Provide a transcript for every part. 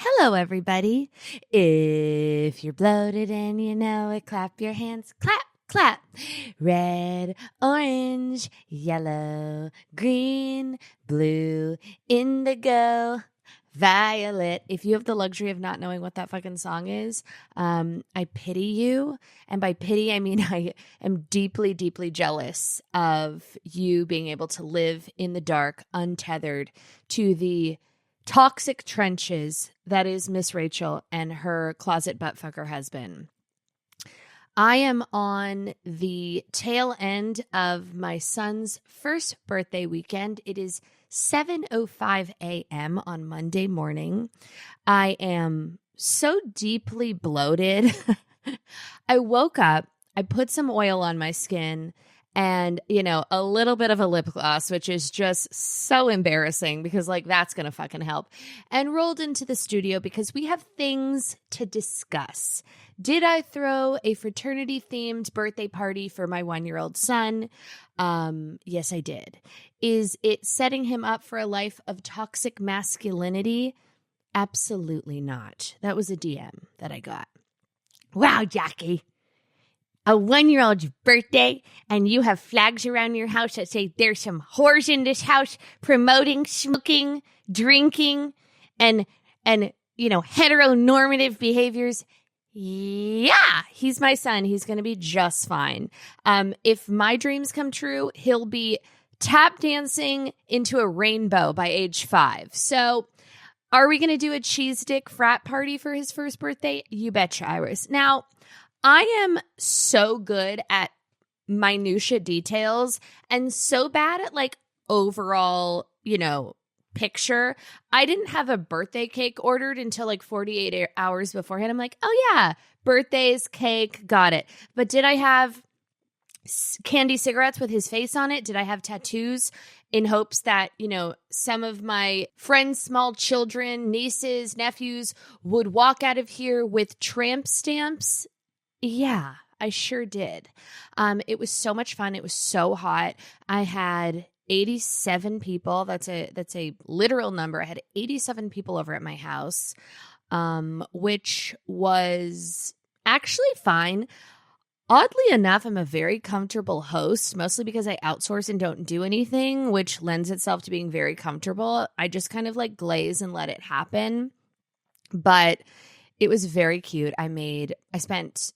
Hello, everybody. If you're bloated and you know it, clap your hands. Clap, clap. Red, orange, yellow, green, blue, indigo, violet. If you have the luxury of not knowing what that fucking song is, I pity you. And by pity, I mean I am deeply, deeply jealous of you being able to live in the dark, untethered to the toxic trenches that is Miss Rachel and her closet buttfucker husband. I am on the tail end of my son's first birthday weekend. It is 7:05 a.m. on Monday morning. I am so deeply bloated. I woke up, I put some oil on my skin, and, a little bit of a lip gloss, which is just so embarrassing because, that's going to fucking help. And rolled into the studio because we have things to discuss. Did I throw a fraternity-themed birthday party for my 1-year-old son? Yes, I did. Is it setting him up for a life of toxic masculinity? Absolutely not. That was a DM that I got. Wow, Jackie. A 1-year-old's birthday, and you have flags around your house that say there's some whores in this house promoting smoking, drinking, and heteronormative behaviors. Yeah, he's my son. He's going to be just fine. If my dreams come true, he'll be tap dancing into a rainbow by age 5. So are we going to do a cheese dick frat party for his first birthday? You betcha, Iris. Now, I am so good at minutia details and so bad at overall, picture. I didn't have a birthday cake ordered until 48 hours beforehand. I'm like, oh yeah, birthdays, cake, got it. But did I have candy cigarettes with his face on it? Did I have tattoos in hopes that, some of my friends' small children, nieces, nephews would walk out of here with tramp stamps? Yeah, I sure did. It was so much fun. It was so hot. I had 87 people. That's a literal number. I had 87 people over at my house, which was actually fine. Oddly enough, I'm a very comfortable host, mostly because I outsource and don't do anything, which lends itself to being very comfortable. I just kind of glaze and let it happen. But it was very cute. I spent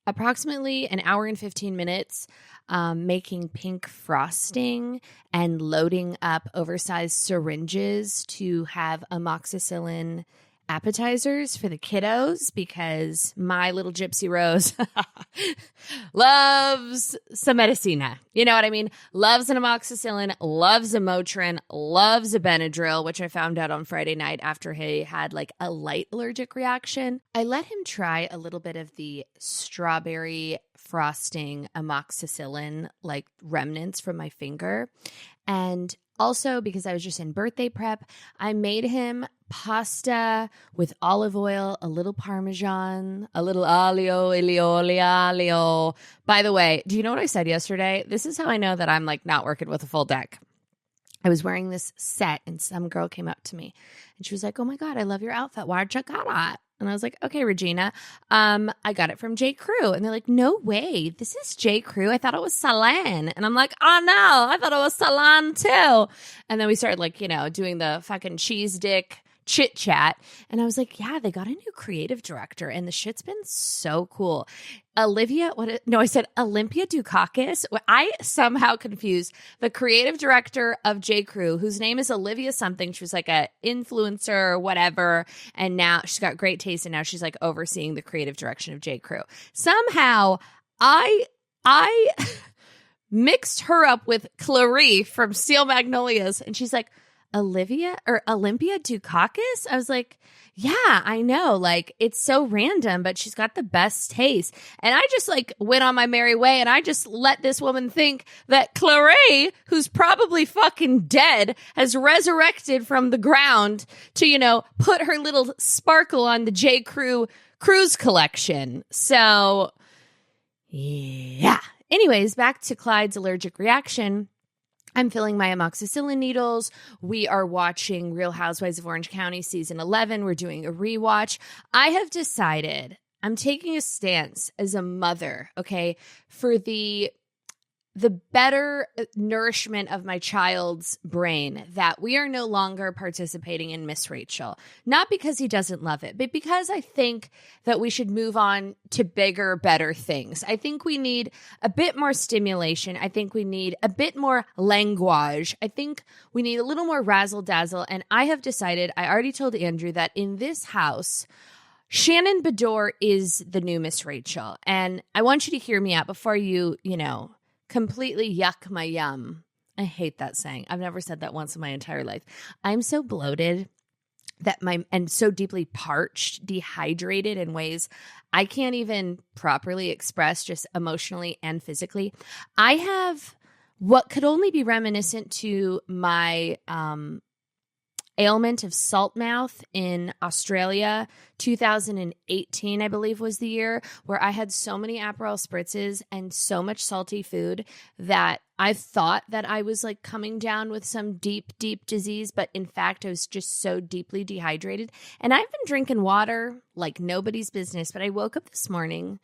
approximately an hour and 15 minutes making pink frosting and loading up oversized syringes to have amoxicillin appetizers for the kiddos because my little gypsy Rose loves some medicina. You know what I mean? Loves an amoxicillin, loves a Motrin, loves a Benadryl, which I found out on Friday night after he had a light allergic reaction. I let him try a little bit of the strawberry frosting amoxicillin, remnants from my finger. And also, because I was just in birthday prep, I made him pasta with olive oil, a little Parmesan, a little aglio. By the way, do you know what I said yesterday? This is how I know that I'm not working with a full deck. I was wearing this set and some girl came up to me and she was like, oh my God, I love your outfit. Where'd you get it? And I was like, okay, Regina, I got it from J. Crew. And they're like, no way, this is J. Crew. I thought it was Salon. And I'm like, oh no, I thought it was Salon too. And then we started doing the fucking cheese dick chit chat. And I was like, yeah, they got a new creative director and the shit's been so cool. Olympia Dukakis. I somehow confused the creative director of J. Crew, whose name is Olivia something. She was a influencer or whatever. And now she's got great taste. And now she's overseeing the creative direction of J. Crew. Somehow I mixed her up with Clarice from Steel Magnolias. And she's like, Olympia Dukakis? I was like, yeah, I know. It's so random, but she's got the best taste. And I just went on my merry way and I just let this woman think that Clarice, who's probably fucking dead, has resurrected from the ground to, put her little sparkle on the J. Crew cruise collection. So, yeah. Anyways, back to Clyde's allergic reaction. I'm filling my amoxicillin needles. We are watching Real Housewives of Orange County season 11. We're doing a rewatch. I have decided I'm taking a stance as a mother, okay, for the better nourishment of my child's brain, that we are no longer participating in Miss Rachel. Not because he doesn't love it, but because I think that we should move on to bigger, better things. I think we need a bit more stimulation. I think we need a bit more language. I think we need a little more razzle dazzle. And I have decided, I already told Andrew, that in this house, Shannon Beador is the new Miss Rachel. And I want you to hear me out before you completely yuck my yum. I hate that saying. I've never said that once in my entire life. I'm so bloated and so deeply parched, dehydrated in ways I can't even properly express, just emotionally and physically. I have what could only be reminiscent to my ailment of salt mouth in Australia. 2018, I believe, was the year where I had so many Aperol spritzes and so much salty food that I thought that I was like coming down with some deep, deep disease. But in fact, I was just so deeply dehydrated. And I've been drinking water like nobody's business. But I woke up this morning.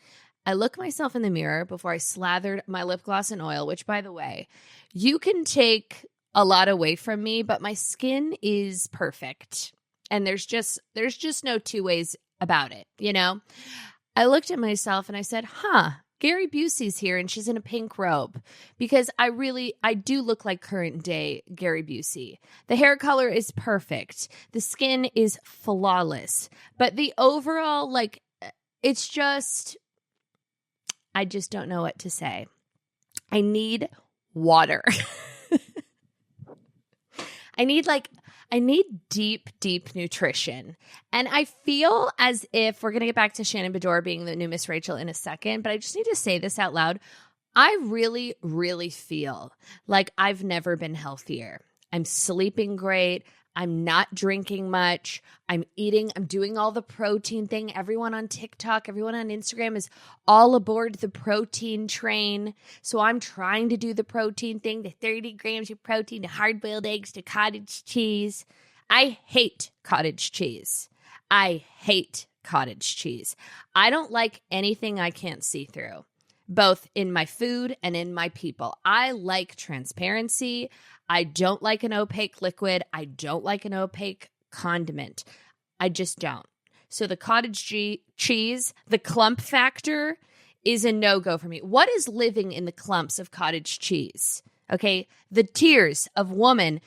I look myself in the mirror before I slathered my lip gloss in oil, which, by the way, you can take a lot away from me, but my skin is perfect. And there's just no two ways about it, I looked at myself and I said, Gary Busey's here and she's in a pink robe, because I do look like current day Gary Busey. The hair color is perfect. The skin is flawless, but the overall, it's just, I just don't know what to say. I need water. I need deep, deep nutrition. And I feel as if we're going to get back to Shannon Beador being the new Miss Rachel in a second, but I just need to say this out loud. I really, really feel like I've never been healthier. I'm sleeping great. I'm not drinking much. I'm doing all the protein thing. Everyone on TikTok, everyone on Instagram is all aboard the protein train. So I'm trying to do the protein thing, the 30 grams of protein, to hard-boiled eggs, to cottage cheese. I hate cottage cheese. I don't like anything I can't see through, both in my food and in my people. I like transparency. I don't like an opaque liquid. I don't like an opaque condiment. I just don't. So the cottage cheese, the clump factor is a no-go for me. What is living in the clumps of cottage cheese? Okay, the tears of woman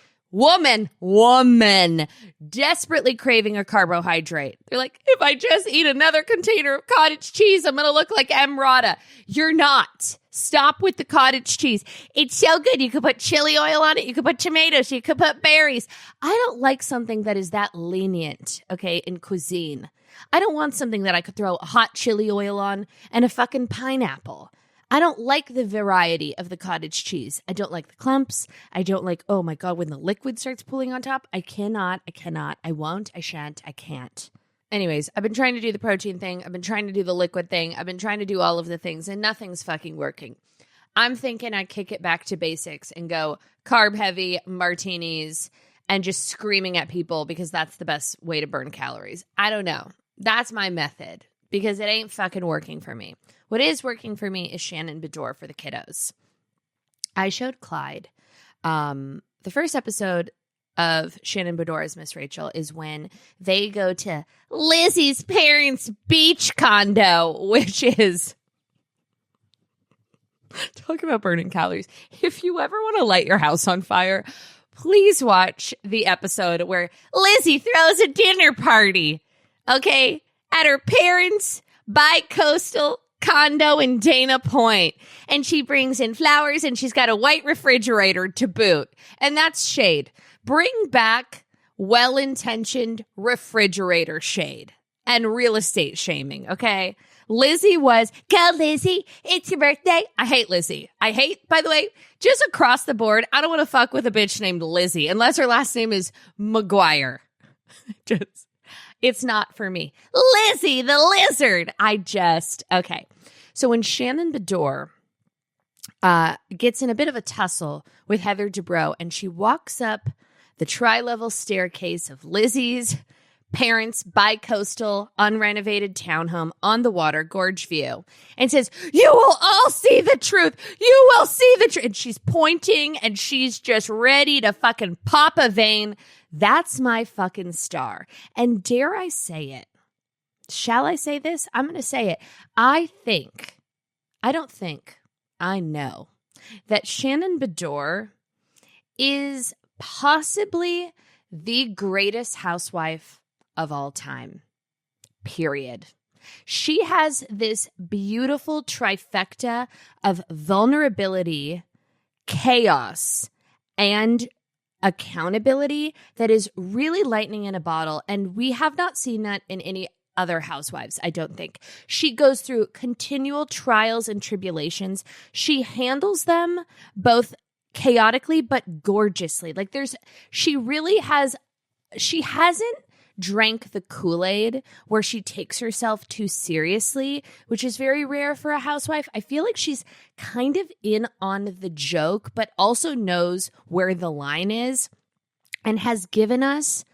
desperately craving a carbohydrate. They're like, if I just eat another container of cottage cheese, I'm going to look like Emrata. You're not. Stop with the cottage cheese. It's so good. You could put chili oil on it. You could put tomatoes. You could put berries. I don't like something that is that lenient, okay, in cuisine. I don't want something that I could throw a hot chili oil on and a fucking pineapple. I don't like the variety of the cottage cheese. I don't like the clumps. I don't like, oh my God, when the liquid starts pooling on top. I cannot, I won't, I shan't, I can't. Anyways, I've been trying to do the protein thing. I've been trying to do the liquid thing. I've been trying to do all of the things and nothing's fucking working. I'm thinking I kick it back to basics and go carb heavy martinis and just screaming at people because that's the best way to burn calories. I don't know. That's my method because it ain't fucking working for me. What is working for me is Shannon Beador for the kiddos. I showed Clyde. The first episode of Shannon Beador as Miss Rachel is when they go to Lizzie's parents' beach condo, which is... Talk about burning calories. If you ever want to light your house on fire, please watch the episode where Lizzie throws a dinner party, okay, at her parents' bi-coastal condo in Dana Point. And she brings in flowers and she's got a white refrigerator to boot. And that's shade. Bring back well-intentioned refrigerator shade and real estate shaming, okay? Lizzie was, go Lizzie, it's your birthday. I hate Lizzie. By the way, just across the board, I don't want to fuck with a bitch named Lizzie unless her last name is McGuire. It's not for me. Lizzie the lizard. Okay. So when Shannon Beador gets in a bit of a tussle with Heather Dubrow, and she walks up the tri-level staircase of Lizzie's parents' bi-coastal, unrenovated townhome on the water, gorge view, and says, "You will all see the truth. You will see the truth." And she's pointing, and she's just ready to fucking pop a vein. That's my fucking star. And dare I say it? Shall I say this? I'm going to say it. I know that Shannon Beador is possibly the greatest housewife of all time, period. She has this beautiful trifecta of vulnerability, chaos, and accountability that is really lightning in a bottle. And we have not seen that in any other housewives, I don't think. She goes through continual trials and tribulations. She handles them both chaotically but gorgeously. Like she hasn't drank the Kool-Aid where she takes herself too seriously, which is very rare for a housewife. I feel like she's kind of in on the joke, but also knows where the line is and has given us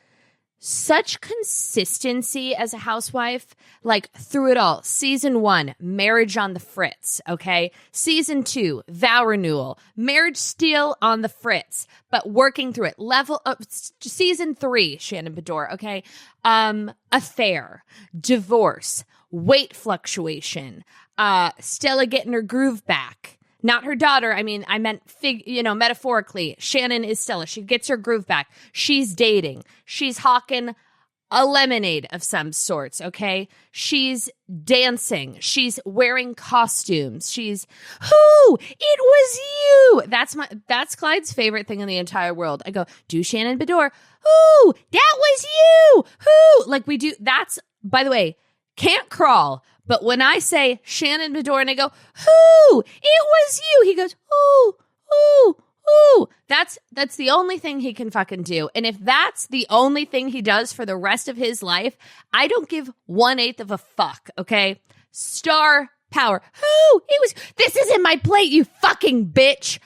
such consistency as a housewife, like through it all. Season 1, marriage on the fritz, okay? Season 2, vow renewal, marriage still on the fritz, but working through it. Level up. Season 3, Shannon Beador, okay? Affair, divorce, weight fluctuation, Stella getting her groove back. Not her daughter. I mean, I meant, metaphorically. Shannon is Stella. She gets her groove back. She's dating. She's hawking a lemonade of some sorts, okay? She's dancing. She's wearing costumes. She's, who? It was you. That's Clyde's favorite thing in the entire world. I go, do Shannon Beador. Who? That was you. Who? Like we do. That's, by the way, can't crawl. But when I say Shannon Beador and I go, who? It was you. He goes, ooh, ooh, ooh. That's the only thing he can fucking do. And if that's the only thing he does for the rest of his life, I don't give 1/8 of a fuck, okay? Star power. Who? It was, this isn't my plate, you fucking bitch.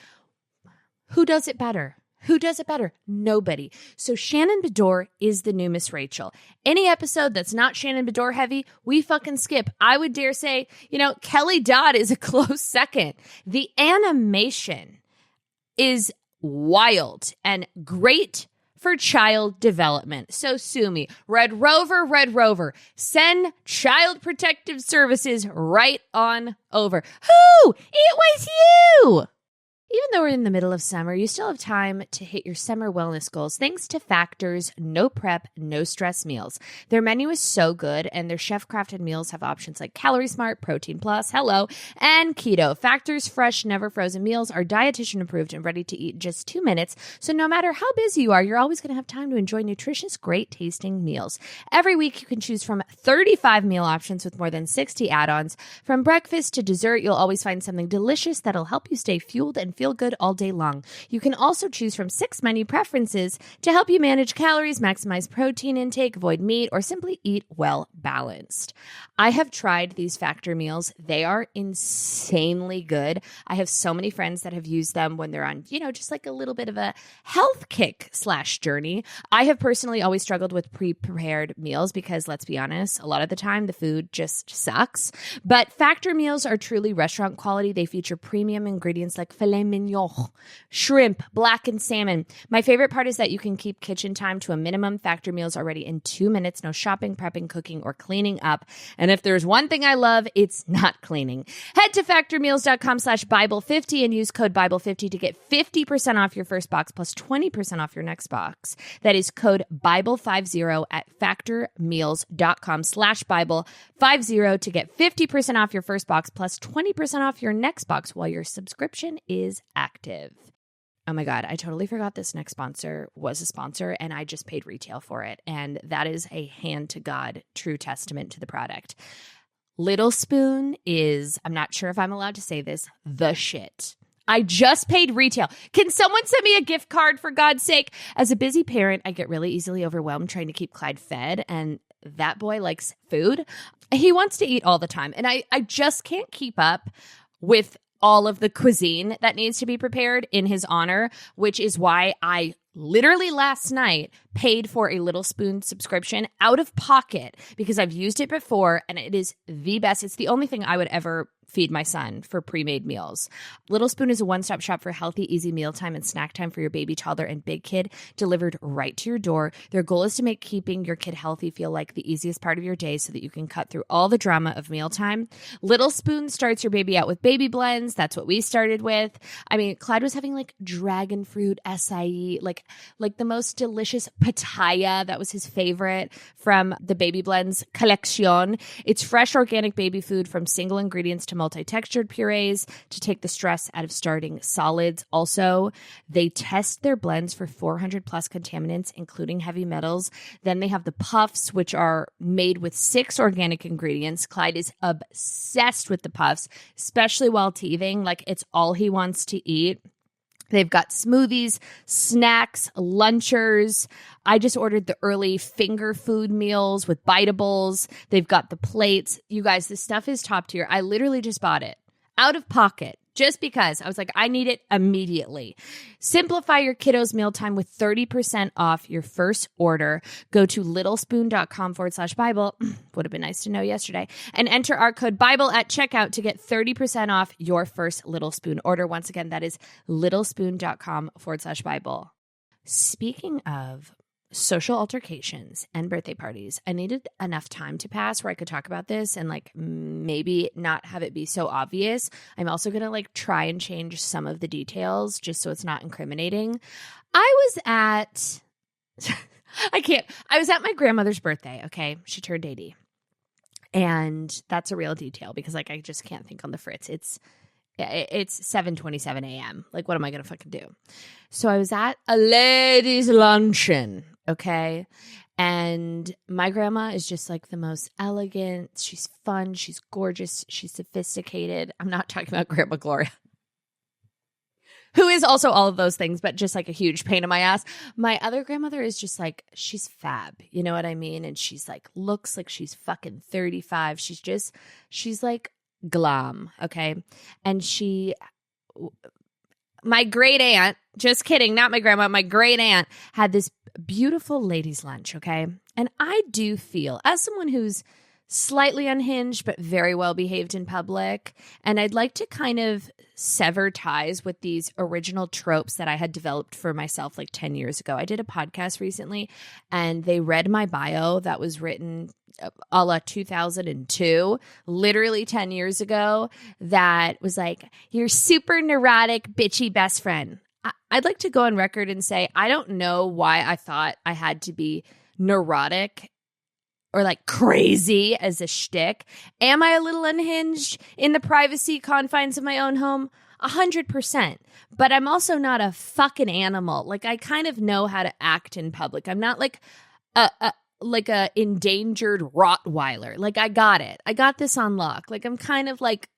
Who does it better? Who does it better? Nobody. So Shannon Beador is the new Miss Rachel. Any episode that's not Shannon Beador heavy, we fucking skip. I would dare say, Kelly Dodd is a close second. The animation is wild and great for child development. So sue me. Red Rover, send Child Protective Services right on over. Who? It was you! Even though we're in the middle of summer, you still have time to hit your summer wellness goals thanks to Factor's no prep, no stress meals. Their menu is so good, and their chef-crafted meals have options like Calorie Smart, Protein Plus, Hello, and Keto. Factor's fresh, never frozen meals are dietitian approved and ready to eat in just 2 minutes, so no matter how busy you are, you're always going to have time to enjoy nutritious, great-tasting meals. Every week, you can choose from 35 meal options with more than 60 add-ons. From breakfast to dessert, you'll always find something delicious that'll help you stay fueled and feel good all day long. You can also choose from 6 menu preferences to help you manage calories, maximize protein intake, avoid meat, or simply eat well balanced. I have tried these Factor meals. They are insanely good. I have so many friends that have used them when they're on, just like a little bit of a health kick / journey. I have personally always struggled with pre-prepared meals because, let's be honest, a lot of the time the food just sucks. But Factor meals are truly restaurant quality. They feature premium ingredients like filet mignon, shrimp, blackened salmon. My favorite part is that you can keep kitchen time to a minimum. Factor meals are ready in 2 minutes. No shopping, prepping, cooking, or cleaning up. And if there's one thing I love, it's not cleaning. Head to factormeals.com/Bible50 and use code Bible50 to get 50% off your first box plus 20% off your next box. That is code Bible50 at factormeals.com/Bible50 to get 50% off your first box plus 20% off your next box while your subscription is active. Oh my God, I totally forgot this next sponsor was a sponsor and I just paid retail for it. And that is a hand to God, true testament to the product. Little Spoon is, I'm not sure if I'm allowed to say this, the shit. I just paid retail. Can someone send me a gift card for God's sake? As a busy parent, I get really easily overwhelmed trying to keep Clyde fed, and that boy likes food. He wants to eat all the time, and I just can't keep up with all of the cuisine that needs to be prepared in his honor, which is why I literally last night paid for a Little Spoon subscription out of pocket because I've used it before and it is the best. It's the only thing I would ever feed my son for pre-made meals. Little Spoon is a one-stop shop for healthy, easy mealtime and snack time for your baby, toddler, and big kid, delivered right to your door. Their goal is to make keeping your kid healthy feel like the easiest part of your day so that you can cut through all the drama of mealtime. Little Spoon starts your baby out with baby blends. That's what we started with. I mean, Clyde was having like dragon fruit acai, like the most delicious pitaya. That was his favorite from the baby blends collection. It's fresh organic baby food from single ingredients to multi-textured purees to take the stress out of starting solids. Also, they test their blends for 400 plus contaminants, including heavy metals. Then they have the puffs, which are made with 6 organic ingredients. Clyde is obsessed with the puffs, especially while teething. Like, it's all he wants to eat. They've got smoothies, snacks, lunchers. I just ordered the early finger food meals with biteables. They've got the plates. You guys, this stuff is top tier. I literally just bought it out of pocket just because I was like, I need it immediately. Simplify your kiddos' mealtime with 30% off your first order. Go to littlespoon.com/Bible. Would have been nice to know yesterday. And enter our code Bible at checkout to get 30% off your first Little Spoon order. Once again, that is littlespoon.com/Bible. Speaking of social altercations and birthday parties, I needed enough time to pass where I could talk about this and like maybe not have it be so obvious. I'm also going to like try and change some of the details just so it's not incriminating. I was at my grandmother's birthday. Okay. She turned 80. And that's a real detail because like I just can't think on the fritz. It's 7:27 a.m. Like, what am I going to fucking do? So I was at a ladies' luncheon, okay? And my grandma is just like the most elegant. She's fun. She's gorgeous. She's sophisticated. I'm not talking about Grandma Gloria, who is also all of those things, but just like a huge pain in my ass. My other grandmother is just like, she's fab. You know what I mean? And she's like, looks like she's fucking 35. She's like, glam, okay? And my great aunt, just kidding, not my grandma, my great aunt had this beautiful ladies' lunch, okay? And I do feel, as someone who's slightly unhinged but very well behaved in public, and I'd like to kind of sever ties with these original tropes that I had developed for myself like 10 years ago. I did a podcast recently and they read my bio that was written a la 2002, literally 10 years ago, that was like, your super neurotic, bitchy best friend. I'd like to go on record and say, I don't know why I thought I had to be neurotic or like crazy as a shtick. Am I a little unhinged in the privacy confines of my own home? 100%. But I'm also not a fucking animal. Like, I kind of know how to act in public. I'm not like a endangered Rottweiler. Like, I got it. I got this on lock. Like, I'm kind of like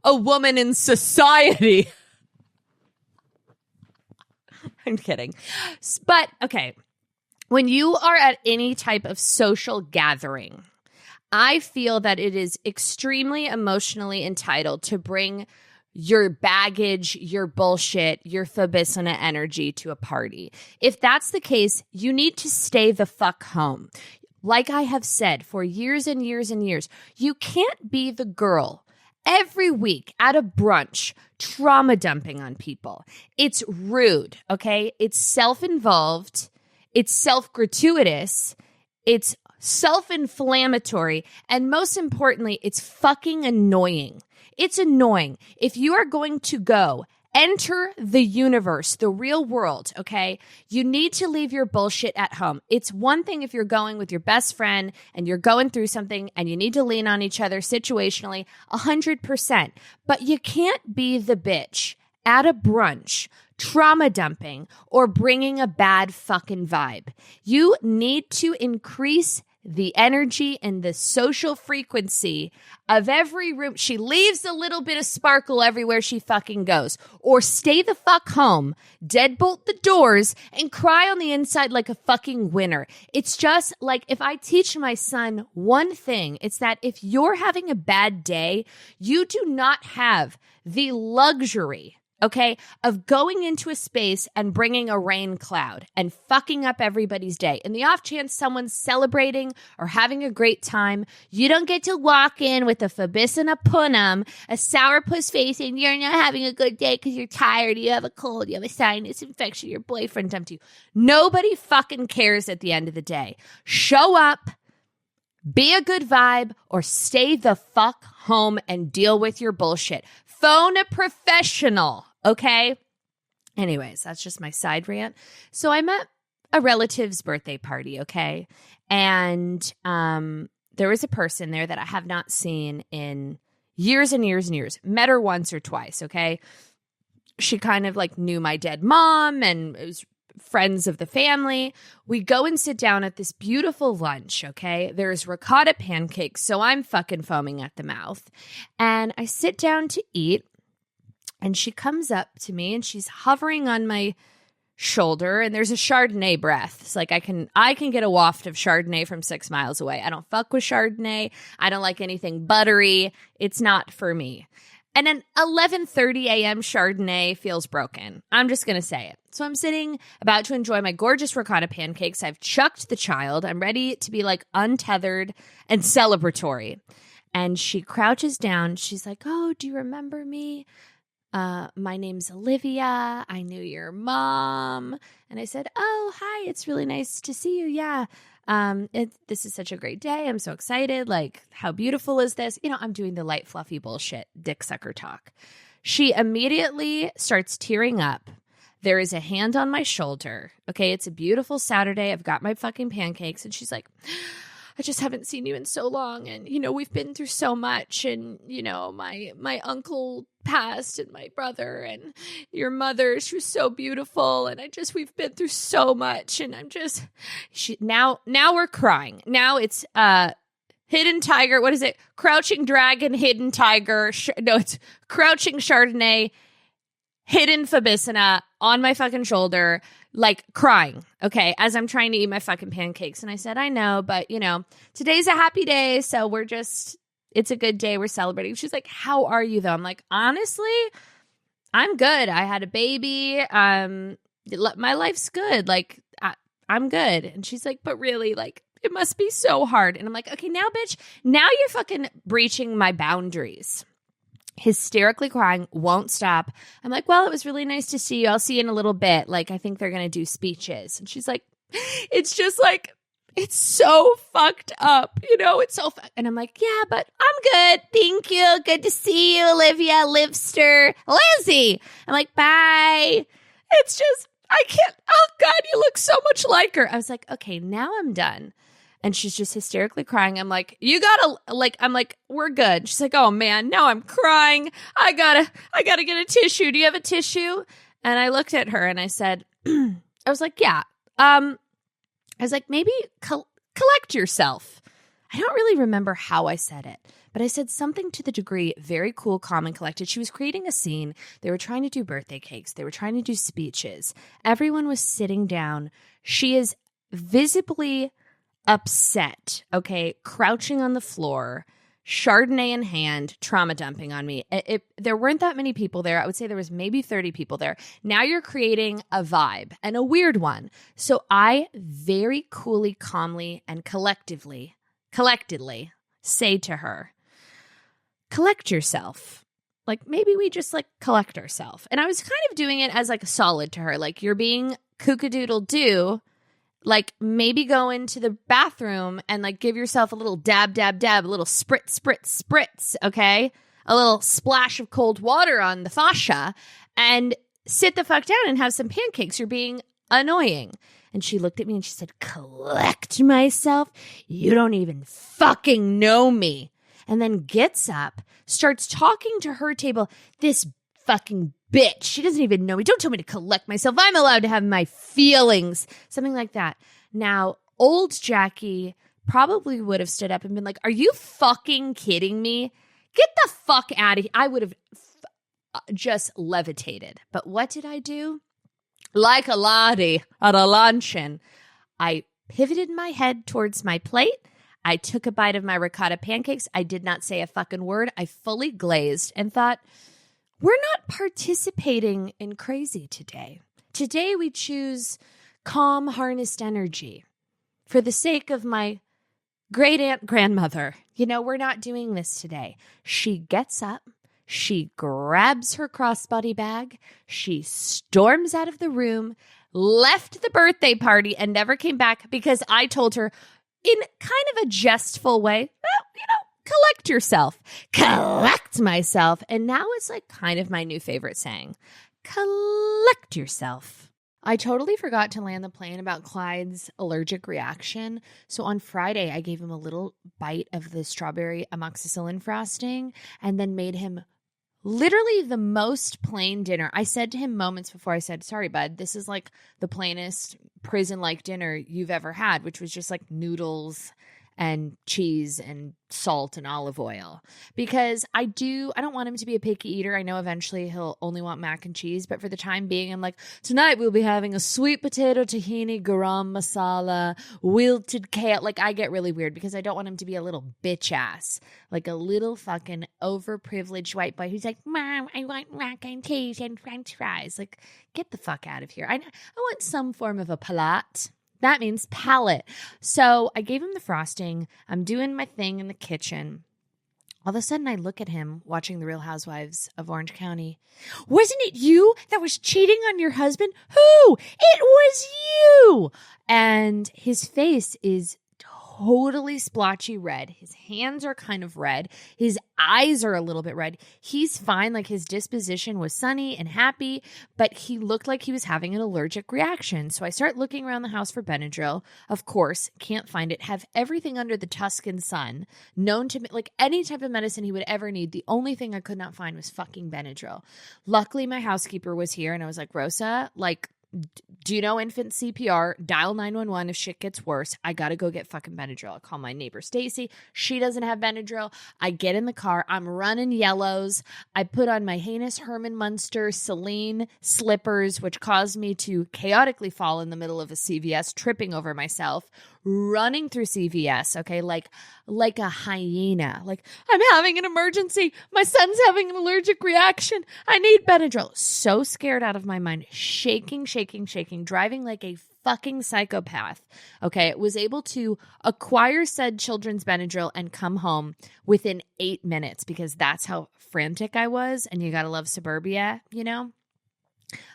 a woman in society. I'm kidding. But, okay. When you are at any type of social gathering, I feel that it is extremely emotionally entitled to bring your baggage, your bullshit, your Fabissina energy to a party. If that's the case, you need to stay the fuck home. Like I have said for years and years and years, you can't be the girl every week at a brunch trauma dumping on people. It's rude, okay? It's self-involved. It's self-gratuitous. It's self-inflammatory. And most importantly, it's fucking annoying. It's annoying. If you are going to go enter the universe, the real world, okay, you need to leave your bullshit at home. It's one thing if you're going with your best friend and you're going through something and you need to lean on each other situationally, 100%. But you can't be the bitch at a brunch trauma dumping or bringing a bad fucking vibe. You need to increase the energy and the social frequency of every room. She leaves a little bit of sparkle everywhere she fucking goes. Or stay the fuck home, deadbolt the doors, and cry on the inside like a fucking winner. It's just like, if I teach my son one thing, it's that if you're having a bad day, you do not have the luxury, okay, of going into a space and bringing a rain cloud and fucking up everybody's day. In the off chance someone's celebrating or having a great time, you don't get to walk in with a fabis and a punam, a sourpuss face, and you're not having a good day because you're tired, you have a cold, you have a sinus infection, your boyfriend dumped you. Nobody fucking cares at the end of the day. Show up, be a good vibe, or stay the fuck home and deal with your bullshit. Phone a professional. Okay. Anyways, that's just my side rant. So I'm at a relative's birthday party. Okay. And there was a person there that I have not seen in years and years and years. Met her once or twice. Okay. She kind of like knew my dead mom and it was friends of the family. We go and sit down at this beautiful lunch. Okay. There's ricotta pancakes. So I'm fucking foaming at the mouth. And I sit down to eat. And she comes up to me and she's hovering on my shoulder and there's a Chardonnay breath. It's like I can get a waft of Chardonnay from 6 miles away. I don't fuck with Chardonnay. I don't like anything buttery. It's not for me. And an 11:30 a.m. Chardonnay feels broken. I'm just going to say it. So I'm sitting about to enjoy my gorgeous ricotta pancakes. I've chucked the child. I'm ready to be like untethered and celebratory. And she crouches down. She's like, "Oh, do you remember me? My name's Olivia. I knew your mom." And I said, "Oh, hi. It's really nice to see you. Yeah. This is such a great day. I'm so excited. Like, how beautiful is this?" You know, I'm doing the light, fluffy bullshit, dick sucker talk. She immediately starts tearing up. There is a hand on my shoulder. Okay. It's a beautiful Saturday. I've got my fucking pancakes. And she's like, "I just haven't seen you in so long. And, you know, we've been through so much. And, you know, my uncle passed and my brother and your mother, she was so beautiful. And we've been through so much. And now we're crying. Now it's, hidden tiger. What is it? Crouching dragon, hidden tiger. It's crouching Chardonnay, hidden Fabicina on my fucking shoulder, like crying, okay, as I'm trying to eat my fucking pancakes. And I said, "I know, but, you know, today's a happy day, so it's a good day. We're celebrating." She's like, "How are you, though?" I'm like, "Honestly, I'm good. I had a baby. My life's good. Like, I'm good." And she's like, "But really, like, it must be so hard." And I'm like, "Okay, now, bitch, now you're fucking breaching my boundaries." Hysterically crying, won't stop. I'm like, "Well, it was really nice to see you. I'll see you in a little bit. Like, I think they're going to do speeches." And she's like, "It's just like, it's so fucked up, you know, it's so And I'm like, "Yeah, but I'm good. Thank you. Good to see you, Olivia, Livster, Lizzie." I'm like, "Bye." It's just, I can't. Oh God, you look so much like her. I was like, "Okay, now I'm done." And she's just hysterically crying. I'm like, I'm like, "We're good." She's like, "Oh man, now I'm crying. I gotta get a tissue. Do you have a tissue?" And I looked at her and I said, I was like, "Yeah." I was like, "Maybe collect yourself." I don't really remember how I said it, but I said something to the degree, very cool, calm, and collected. She was creating a scene. They were trying to do birthday cakes. They were trying to do speeches. Everyone was sitting down. She is visibly upset, okay, crouching on the floor, Chardonnay in hand, trauma dumping on me. There weren't that many people there. I would say there was maybe 30 people there. Now you're creating a vibe and a weird one. So I very coolly, calmly, and collectedly say to her, "Collect yourself. Like, maybe we just like collect ourselves." And I was kind of doing it as like a solid to her. Like, you're being kookadoodle-doo. Like, maybe go into the bathroom and like give yourself a little dab, dab, dab, a little spritz, spritz, spritz, okay? A little splash of cold water on the fascia and sit the fuck down and have some pancakes. You're being annoying. And she looked at me and she said, "Collect myself? You don't even fucking know me." And then gets up, starts talking to her table. This fucking bitch. She doesn't even know me. Don't tell me to collect myself. I'm allowed to have my feelings. Something like that. Now, old Jackie probably would have stood up and been like, are you fucking kidding me? Get the fuck out of here. I would have just levitated. But what did I do? Like a laddie at a luncheon, I pivoted my head towards my plate. I took a bite of my ricotta pancakes. I did not say a fucking word. I fully glazed and thought, we're not participating in crazy today. Today we choose calm, harnessed energy for the sake of my great aunt grandmother. We're not doing this today. She gets up. She grabs her crossbody bag. She storms out of the room, left the birthday party, and never came back because I told her in kind of a jestful way, collect yourself. Collect myself. And now it's like kind of my new favorite saying. Collect yourself. I totally forgot to land the plane about Clyde's allergic reaction. So on Friday, I gave him a little bite of the strawberry amoxicillin frosting and then made him literally the most plain dinner. I said to him moments before, I said, sorry, bud, this is like the plainest prison-like dinner you've ever had, which was just like noodles and cheese and salt and olive oil. Because I don't want him to be a picky eater. I know eventually he'll only want mac and cheese, but for the time being, I'm like, tonight we'll be having a sweet potato tahini garam masala, wilted kale. Like, I get really weird because I don't want him to be a little bitch ass, like a little fucking overprivileged white boy who's like, Mom, I want mac and cheese and french fries. Like, get the fuck out of here. I want some form of a palate. That means palate. So I gave him the frosting. I'm doing my thing in the kitchen. All of a sudden, I look at him watching The Real Housewives of Orange County. Wasn't it you that was cheating on your husband? Who? It was you. And his face is totally splotchy red. His hands are kind of red. His eyes are a little bit red. He's fine. Like, his disposition was sunny and happy, but he looked like he was having an allergic reaction. So I start looking around the house for Benadryl. Of course, can't find it. Have everything under the Tuscan sun known to me, like any type of medicine he would ever need. The only thing I could not find was fucking Benadryl. Luckily, my housekeeper was here and I was like, Rosa, like, do you know infant CPR? Dial 911 if shit gets worse. I got to go get fucking Benadryl. I call my neighbor Stacy. She doesn't have Benadryl. I get in the car. I'm running yellows. I put on my heinous Herman Munster Celine slippers, which caused me to chaotically fall in the middle of a CVS, tripping over myself, running through CVS, okay, like a hyena. Like, I'm having an emergency. My son's having an allergic reaction. I need Benadryl. So scared out of my mind, shaking, driving like a fucking psychopath. Okay, was able to acquire said children's Benadryl and come home within 8 minutes because that's how frantic I was. And you gotta love suburbia,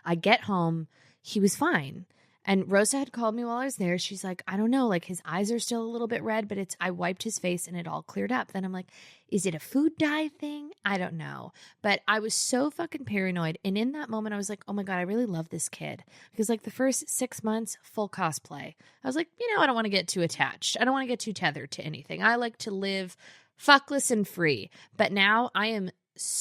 I get home. He was fine. And Rosa had called me while I was there. She's like, I don't know, like his eyes are still a little bit red, but I wiped his face and it all cleared up. Then I'm like, is it a food dye thing? I don't know. But I was so fucking paranoid. And in that moment, I was like, oh my God, I really love this kid. Because like the first 6 months, full cosplay. I was like, I don't want to get too attached. I don't want to get too tethered to anything. I like to live fuckless and free. But now I am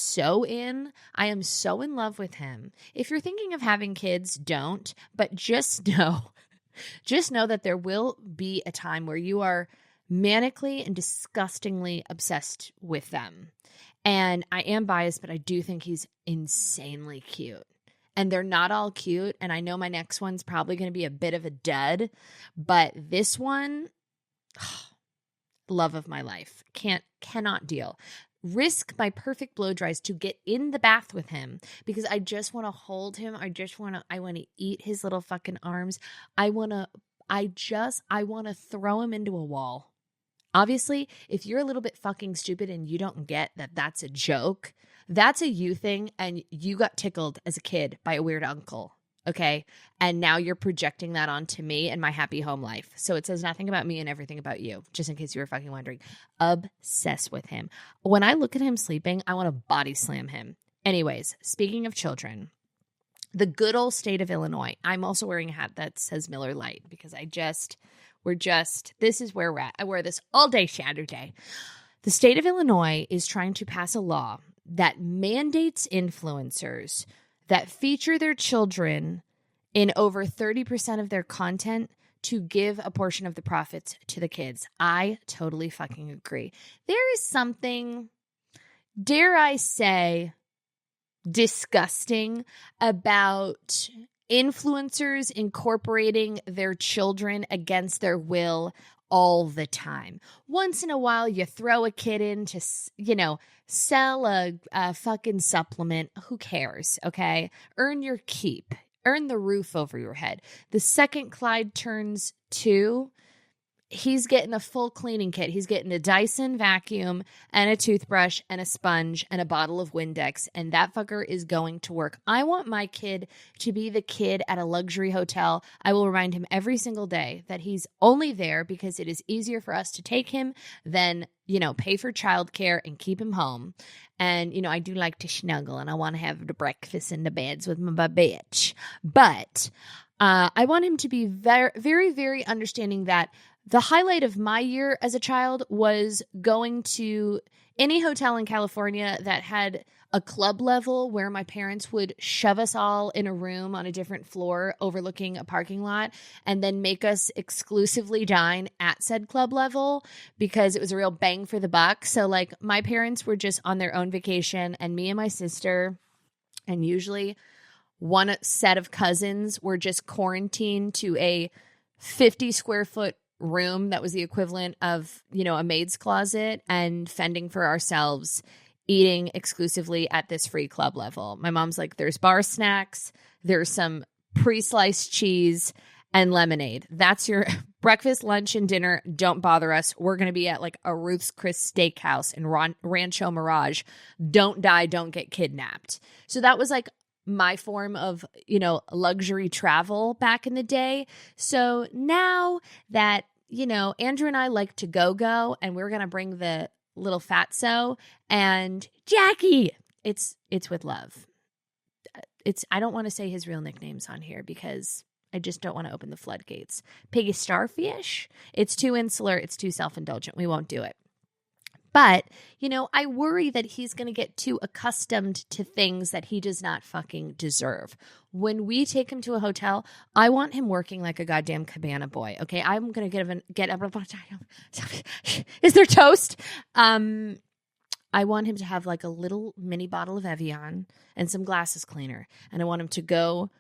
I am so in love with him. If you're thinking of having kids, don't, but just know that there will be a time where you are manically and disgustingly obsessed with them. And I am biased, but I do think he's insanely cute. And they're not all cute. And I know my next one's probably going to be a bit of a dud, but this one, love of my life. Cannot deal. Risk my perfect blow dries to get in the bath with him because I just want to hold him. I want to eat his little fucking arms. I want to throw him into a wall. Obviously, if you're a little bit fucking stupid and you don't get that that's a joke, that's a you thing and you got tickled as a kid by a weird uncle. Okay. And now you're projecting that onto me and my happy home life. So it says nothing about me and everything about you, just in case you were fucking wondering. Obsessed with him. When I look at him sleeping, I want to body slam him. Anyways, speaking of children, the good old state of Illinois. I'm also wearing a hat that says Miller Lite because this is where we're at. I wear this all day Saturday. The state of Illinois is trying to pass a law that mandates influencers that feature their children in over 30% of their content to give a portion of the profits to the kids. I totally fucking agree. There is something, dare I say, disgusting about influencers incorporating their children against their will all the time. Once in a while, you throw a kid in to, sell a fucking supplement. Who cares? Okay. Earn your keep. Earn the roof over your head. The second Clyde turns 2, he's getting a full cleaning kit. He's getting a Dyson vacuum and a toothbrush and a sponge and a bottle of Windex, and that fucker is going to work. I want my kid to be the kid at a luxury hotel. I will remind him every single day that he's only there because it is easier for us to take him than, pay for childcare and keep him home. And, I do like to snuggle, and I want to have the breakfast in the beds with my bitch. But I want him to be very, very, very understanding that the highlight of my year as a child was going to any hotel in California that had a club level where my parents would shove us all in a room on a different floor overlooking a parking lot and then make us exclusively dine at said club level because it was a real bang for the buck. So my parents were just on their own vacation, and me and my sister and usually one set of cousins were just quarantined to a 50 square foot room that was the equivalent of, a maid's closet, and fending for ourselves, eating exclusively at this free club level. My mom's like, there's bar snacks, there's some pre-sliced cheese and lemonade. That's your breakfast, lunch, and dinner. Don't bother us. We're going to be at a Ruth's Chris Steakhouse in Rancho Mirage. Don't die, don't get kidnapped. So that was my form of, luxury travel back in the day. So now that, Andrew and I like to go, and we're going to bring the little fatso and Jackie, it's with love. I don't want to say his real nicknames on here because I just don't want to open the floodgates. Piggy Starfish. It's too insular. It's too self-indulgent. We won't do it. But, I worry that he's going to get too accustomed to things that he does not fucking deserve. When we take him to a hotel, I want him working like a goddamn cabana boy. Okay, I'm going to get up. Is there toast? I want him to have a little mini bottle of Evian and some glasses cleaner. And I want him to go,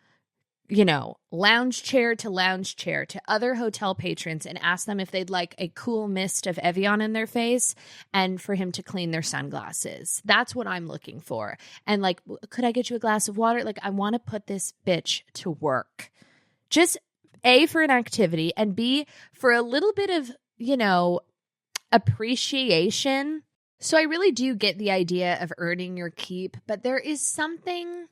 lounge chair to other hotel patrons and ask them if they'd like a cool mist of Evian in their face and for him to clean their sunglasses. That's what I'm looking for. And could I get you a glass of water? I want to put this bitch to work. Just A, for an activity, and B, for a little bit of, appreciation. So I really do get the idea of earning your keep, but there is something...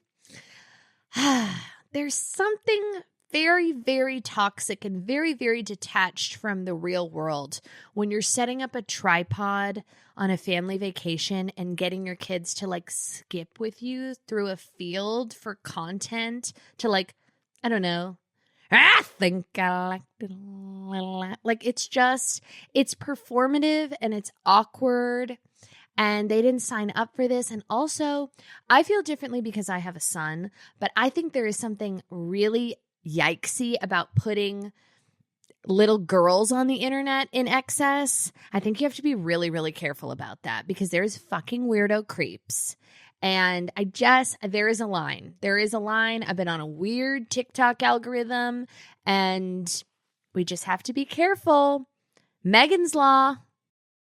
There's something very, very toxic and very, very detached from the real world when you're setting up a tripod on a family vacation and getting your kids to skip with you through a field for content to I don't know. I think I like it. It's performative and it's awkward. And they didn't sign up for this. And also, I feel differently because I have a son, but I think there is something really yikesy about putting little girls on the internet in excess. I think you have to be really, really careful about that because there's fucking weirdo creeps. And there is a line. There is a line. I've been on a weird TikTok algorithm, and we just have to be careful. Megan's Law.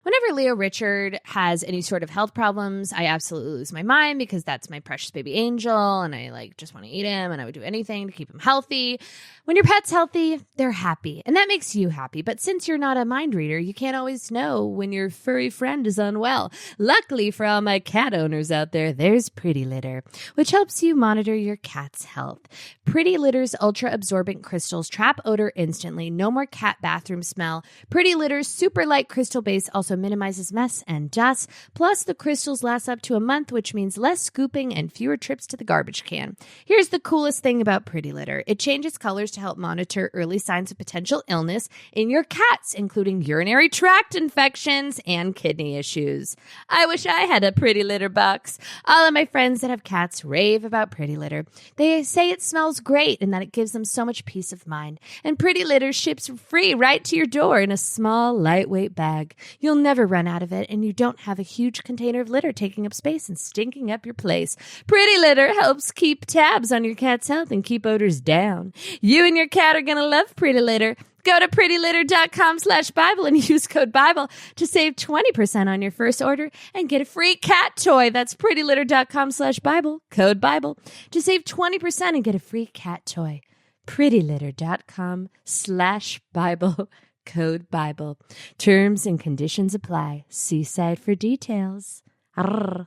Whenever Leo Richard has any sort of health problems, I absolutely lose my mind because that's my precious baby angel and I just want to eat him and I would do anything to keep him healthy. When your pet's healthy, they're happy and that makes you happy. But since you're not a mind reader, you can't always know when your furry friend is unwell. Luckily for all my cat owners out there, there's Pretty Litter, which helps you monitor your cat's health. Pretty Litter's ultra absorbent crystals trap odor instantly. No more cat bathroom smell. Pretty Litter's super light crystal base also also minimizes mess and dust. Plus, the crystals last up to a month, which means less scooping and fewer trips to the garbage can. Here's the coolest thing about Pretty Litter. It changes colors to help monitor early signs of potential illness in your cats, including urinary tract infections and kidney issues. I wish I had a Pretty Litter box. All of my friends that have cats rave about Pretty Litter. They say it smells great and that it gives them so much peace of mind. And Pretty Litter ships free right to your door in a small, lightweight bag. You'll never run out of it, and you don't have a huge container of litter taking up space and stinking up your place. Pretty Litter helps keep tabs on your cat's health and keep odors down. You and your cat are going to love Pretty Litter. Go to prettylitter.com/Bible and use code Bible to save 20% on your first order and get a free cat toy. That's prettylitter.com/Bible, code Bible, to save 20% and get a free cat toy. prettylitter.com/Bible, code Bible. Terms and conditions apply. See site for details. Arrgh.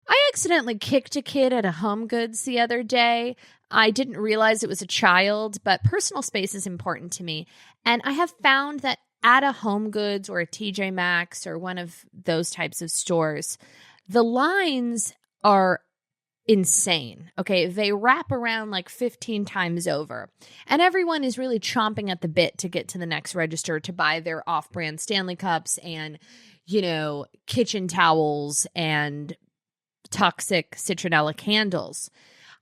I accidentally kicked a kid at a Home Goods the other day. I didn't realize it was a child, but personal space is important to me. And I have found that at a Home Goods or a TJ Maxx or one of those types of stores, the lines are insane. Okay, they wrap around like 15 times over. And everyone is really chomping at the bit to get to the next register to buy their off-brand Stanley Cups and, kitchen towels and toxic citronella candles.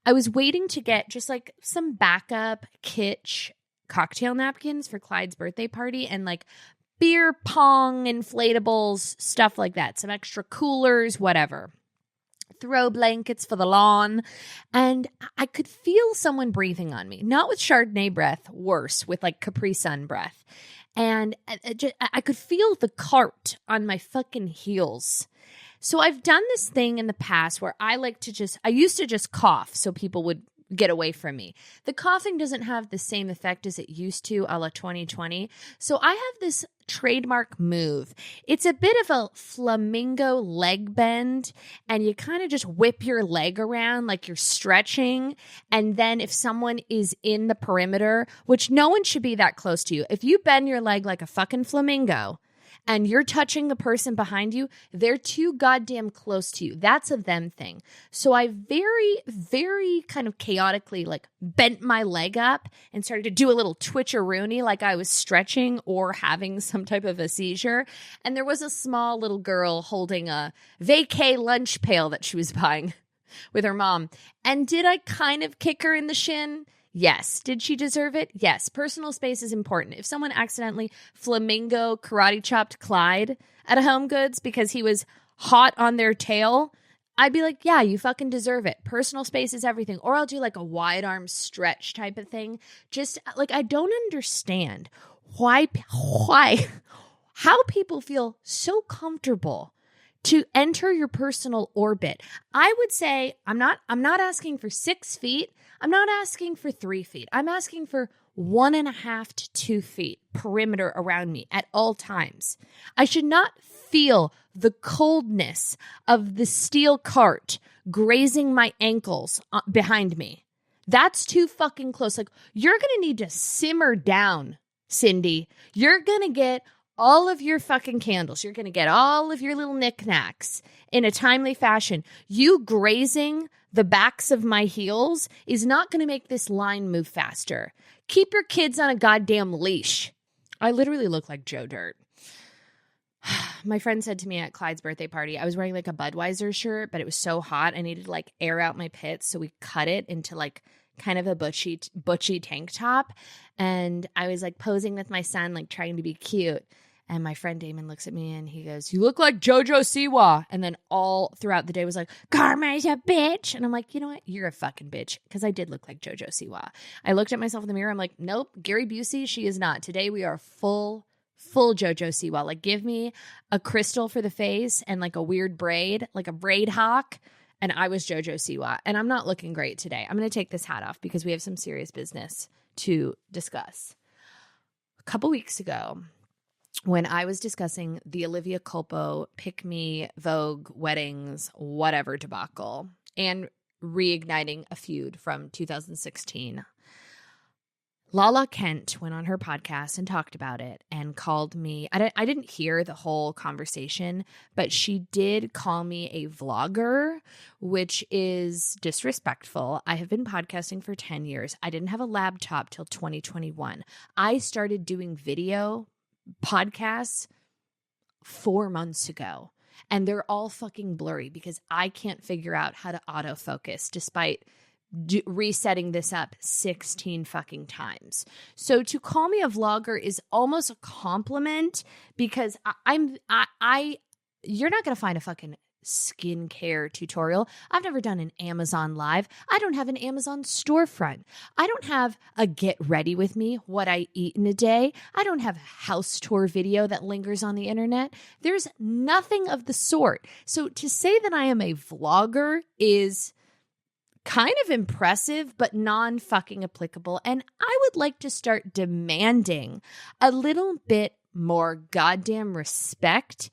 I was waiting to get just like some backup kitsch cocktail napkins for Clyde's birthday party and like beer pong inflatables, stuff like that. Some extra coolers, whatever. Throw blankets for the lawn. And I could feel someone breathing on me. Not with Chardonnay breath, worse, with like Capri Sun breath. And I could feel the cart on my fucking heels. So I've done this thing in the past where I used to just cough so people would get away from me. The coughing doesn't have the same effect as it used to a la 2020. So I have this trademark move. It's a bit of a flamingo leg bend, and you kind of just whip your leg around like you're stretching. And then if someone is in the perimeter, which no one should be that close to you, if you bend your leg like a fucking flamingo, and you're touching the person behind you, they're too goddamn close to you. That's a them thing. So I very, very kind of chaotically like bent my leg up and started to do a little twitcheroony like I was stretching or having some type of a seizure. And there was a small little girl holding a vacay lunch pail that she was buying with her mom. And did I kind of kick her in the shin? Yes. Did she deserve it? Yes. Personal space is important. If someone accidentally flamingo karate chopped Clyde at a Home Goods because he was hot on their tail, I'd be like, yeah, you fucking deserve it. Personal space is everything. Or I'll do like a wide arm stretch type of thing. Just like, I don't understand why, how people feel so comfortable to enter your personal orbit. I would say I'm not asking for 6 feet. I'm not asking for 3 feet. I'm asking for 1.5 to 2 feet perimeter around me at all times. I should not feel the coldness of the steel cart grazing my ankles behind me. That's too fucking close. Like, you're going to need to simmer down, Cindy. You're going to get all of your fucking candles. You're going to get all of your little knickknacks in a timely fashion. You grazing the backs of my heels is not going to make this line move faster. Keep your kids on a goddamn leash. I literally look like Joe Dirt. My friend said to me at Clyde's birthday party, I was wearing like a Budweiser shirt, but it was so hot. I needed to like air out my pits. So we cut it into like kind of a butchy tank top. And I was like posing with my son, like trying to be cute. And my friend Damon looks at me and he goes, "You look like JoJo Siwa." And then all throughout the day was like, "Karma's a bitch." And I'm like, you know what? You're a fucking bitch. Because I did look like JoJo Siwa. I looked at myself in the mirror. I'm like, nope, Gary Busey, she is not. Today we are full JoJo Siwa. Like, give me a crystal for the face and like a weird braid, like a braid hawk. And I was JoJo Siwa. And I'm not looking great today. I'm going to take this hat off because we have some serious business to discuss. A couple weeks ago, when I was discussing the Olivia Culpo Pick Me, Vogue, Weddings, whatever debacle, and reigniting a feud from 2016, Lala Kent went on her podcast and talked about it and called me. I didn't hear the whole conversation, but she did call me a vlogger, which is disrespectful. I have been podcasting for 10 years. I didn't have a laptop till 2021. I started doing video podcasts 4 months ago, and they're all fucking blurry because I can't figure out how to autofocus despite resetting this up 16 fucking times. So to call me a vlogger is almost a compliment because you're not going to find a fucking skincare tutorial. I've never done an Amazon live. I don't have an Amazon storefront. I don't have a get ready with me, what I eat in a day. I don't have a house tour video that lingers on the internet. There's nothing of the sort. So to say that I am a vlogger is kind of impressive, but non-fucking applicable. And I would like to start demanding a little bit more goddamn respect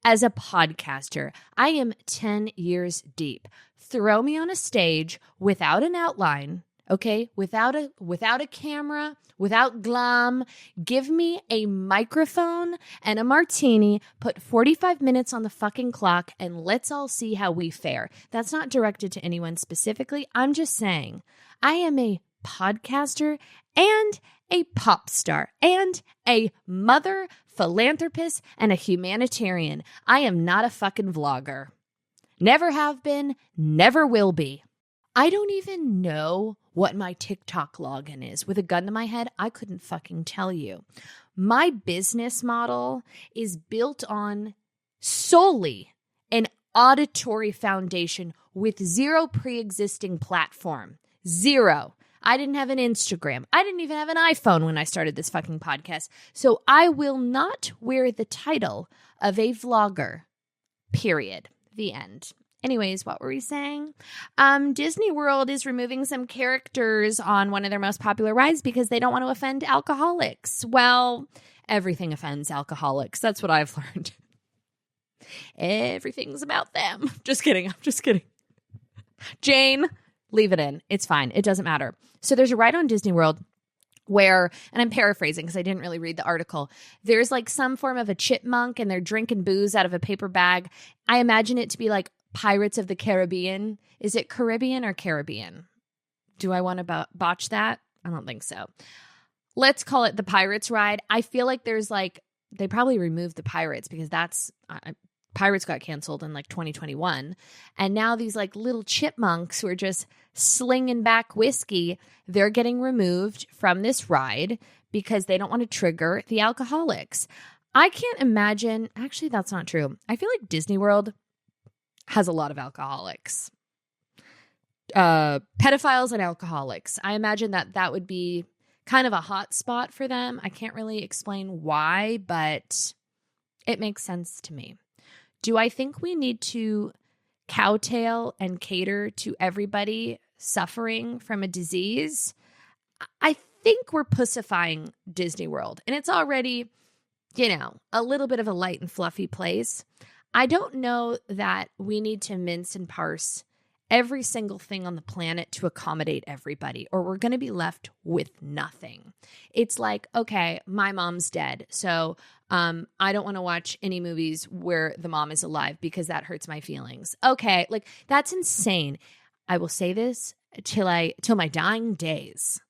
as a podcaster. I am 10 years deep. Throw me on a stage without an outline, okay? Without a camera, without glam. Give me a microphone and a martini, put 45 minutes on the fucking clock, and let's all see how we fare. That's not directed to anyone specifically. I'm just saying I am a podcaster and a pop star and a mother, philanthropist, and a humanitarian. I am not a fucking vlogger. Never have been, never will be. I don't even know what my TikTok login is. With a gun to my head, I couldn't fucking tell you. My business model is built on solely an auditory foundation with zero pre-existing platform. Zero. I didn't have an Instagram. I didn't even have an iPhone when I started this fucking podcast. So I will not wear the title of a vlogger. Period. The end. Anyways, what were we saying? Disney World is removing some characters on one of their most popular rides because they don't want to offend alcoholics. Well, everything offends alcoholics. That's what I've learned. Everything's about them. Just kidding. I'm just kidding. Jane, leave it in. It's fine. It doesn't matter. So there's a ride on Disney World where, and I'm paraphrasing because I didn't really read the article, there's like some form of a chipmunk and they're drinking booze out of a paper bag. I imagine it to be like Pirates of the Caribbean. Is it Caribbean or Caribbean? Do I want to botch that? I don't think so. Let's call it the Pirates ride. I feel like there's like, they probably removed the Pirates because that's, Pirates got canceled in like 2021. And now these like little chipmunks who are just slinging back whiskey, they're getting removed from this ride because they don't want to trigger the alcoholics. I can't imagine, actually that's not true. I feel like Disney World has a lot of alcoholics, pedophiles and alcoholics. I imagine that would be kind of a hot spot for them. I can't really explain why, but it makes sense to me. Do I think we need to cowtail and cater to everybody suffering from a disease? I think we're pussifying Disney World, and it's already, a little bit of a light and fluffy place. I don't know that we need to mince and parse every single thing on the planet to accommodate everybody, or we're going to be left with nothing. It's like, okay, my mom's dead, so I don't want to watch any movies where the mom is alive because that hurts my feelings. Okay, like that's insane. I will say this till my dying days.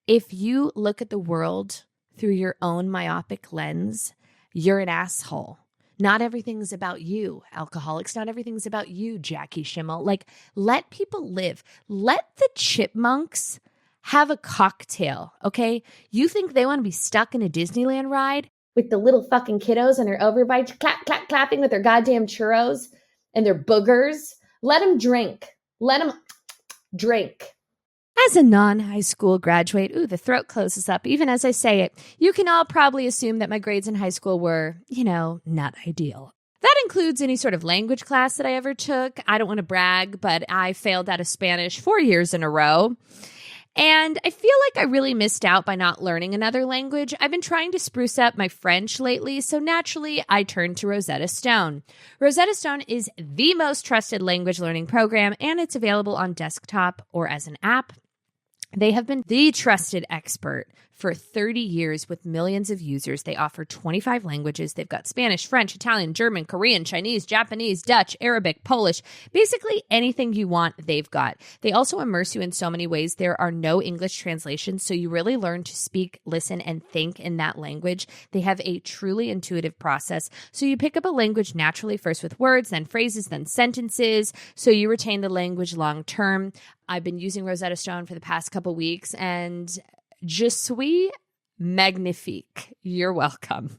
If you look at the world through your own myopic lens, you're an asshole. Not everything's about you, alcoholics. Not everything's about you, Jackie Schimmel. Like, let people live. Let the chipmunks have a cocktail, okay? You think they want to be stuck in a Disneyland ride with the little fucking kiddos and their overbites clapping with their goddamn churros and their boogers? Let them drink. Let them drink. As a non-high school graduate, the throat closes up even as I say it. You can all probably assume that my grades in high school were, not ideal. That includes any sort of language class that I ever took. I don't want to brag, but I failed out of Spanish 4 years in a row. And I feel like I really missed out by not learning another language. I've been trying to spruce up my French lately, so naturally I turned to Rosetta Stone. Rosetta Stone is the most trusted language learning program, and it's available on desktop or as an app. They have been the trusted expert for 30 years with millions of users. They offer 25 languages. They've got Spanish, French, Italian, German, Korean, Chinese, Japanese, Dutch, Arabic, Polish, basically anything you want, they've got. They also immerse you in so many ways. There are no English translations, so you really learn to speak, listen, and think in that language. They have a truly intuitive process. So you pick up a language naturally, first with words, then phrases, then sentences, so you retain the language long term. I've been using Rosetta Stone for the past couple weeks, and je suis magnifique. You're welcome.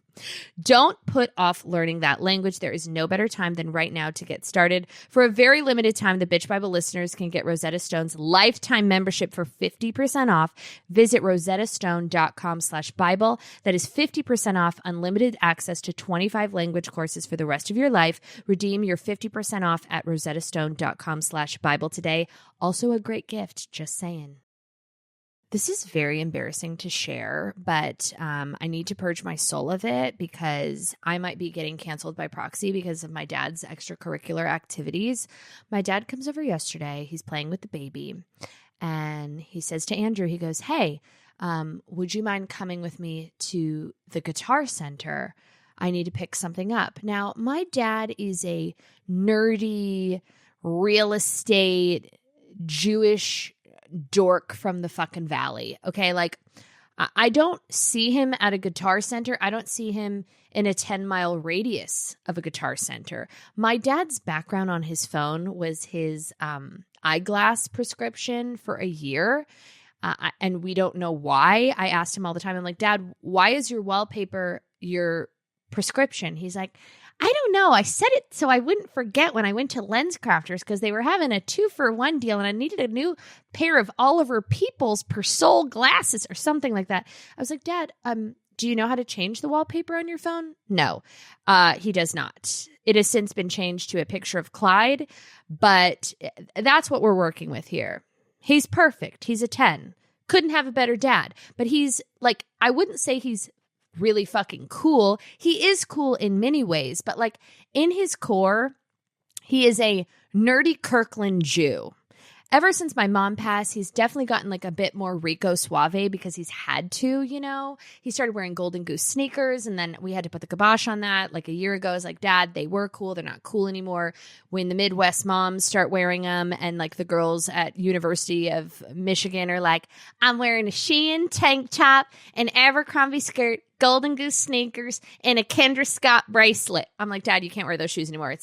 Don't put off learning that language. There is no better time than right now to get started. For a very limited time, the Bitch Bible listeners can get Rosetta Stone's lifetime membership for 50% off. Visit rosettastone.com/Bible. That is 50% off, unlimited access to 25 language courses for the rest of your life. Redeem your 50% off at rosettastone.com/Bible today. Also a great gift, just saying. This is very embarrassing to share, but I need to purge my soul of it because I might be getting canceled by proxy because of my dad's extracurricular activities. My dad comes over yesterday. He's playing with the baby, and he says to Andrew, he goes, "Hey, would you mind coming with me to the Guitar Center? I need to pick something up." Now, my dad is a nerdy real estate Jewish dork from the fucking valley. Okay. Like I don't see him at a Guitar Center. I don't see him in a 10-mile radius of a Guitar Center. My dad's background on his phone was his eyeglass prescription for a year. And we don't know why. I asked him all the time. I'm like, "Dad, why is your wallpaper your prescription?" He's like, "I don't know. I said it so I wouldn't forget when I went to Lens Crafters because they were having a 2-for-1 deal and I needed a new pair of Oliver Peoples Persol glasses," or something like that. I was like, "Dad, do you know how to change the wallpaper on your phone?" No, he does not. It has since been changed to a picture of Clyde, but that's what we're working with here. He's perfect. He's a 10. Couldn't have a better dad. But he's like, I wouldn't say he's really fucking cool. He is cool in many ways, but like in his core, he is a nerdy Kirkland Jew. Ever since my mom passed, he's definitely gotten like a bit more Rico Suave because he's had to, you know. He started wearing Golden Goose sneakers, and then we had to put the kibosh on that like a year ago. I was like, "Dad, they were cool. They're not cool anymore." When the Midwest moms start wearing them, and like the girls at University of Michigan are like, "I'm wearing a Shein tank top, an Abercrombie skirt, Golden Goose sneakers, and a Kendra Scott bracelet." I'm like, "Dad, you can't wear those shoes anymore.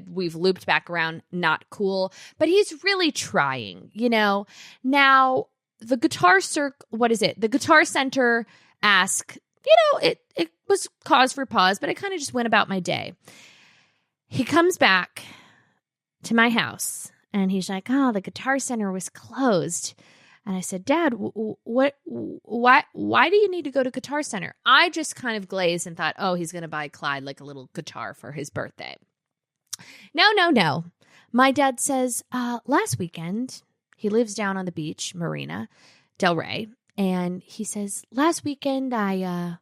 We've looped back around. Not cool." But he's really trying, you know. Now, the Guitar Center asked, you know, it was cause for pause, but I kind of just went about my day. He comes back to my house and he's like, "Oh, the Guitar Center was closed." And I said, "Dad, why do you need to go to Guitar Center?" I just kind of glazed and thought, oh, he's going to buy Clyde like a little guitar for his birthday. No. My dad says, last weekend, he lives down on the beach, Marina Del Rey. And he says, "Last weekend, I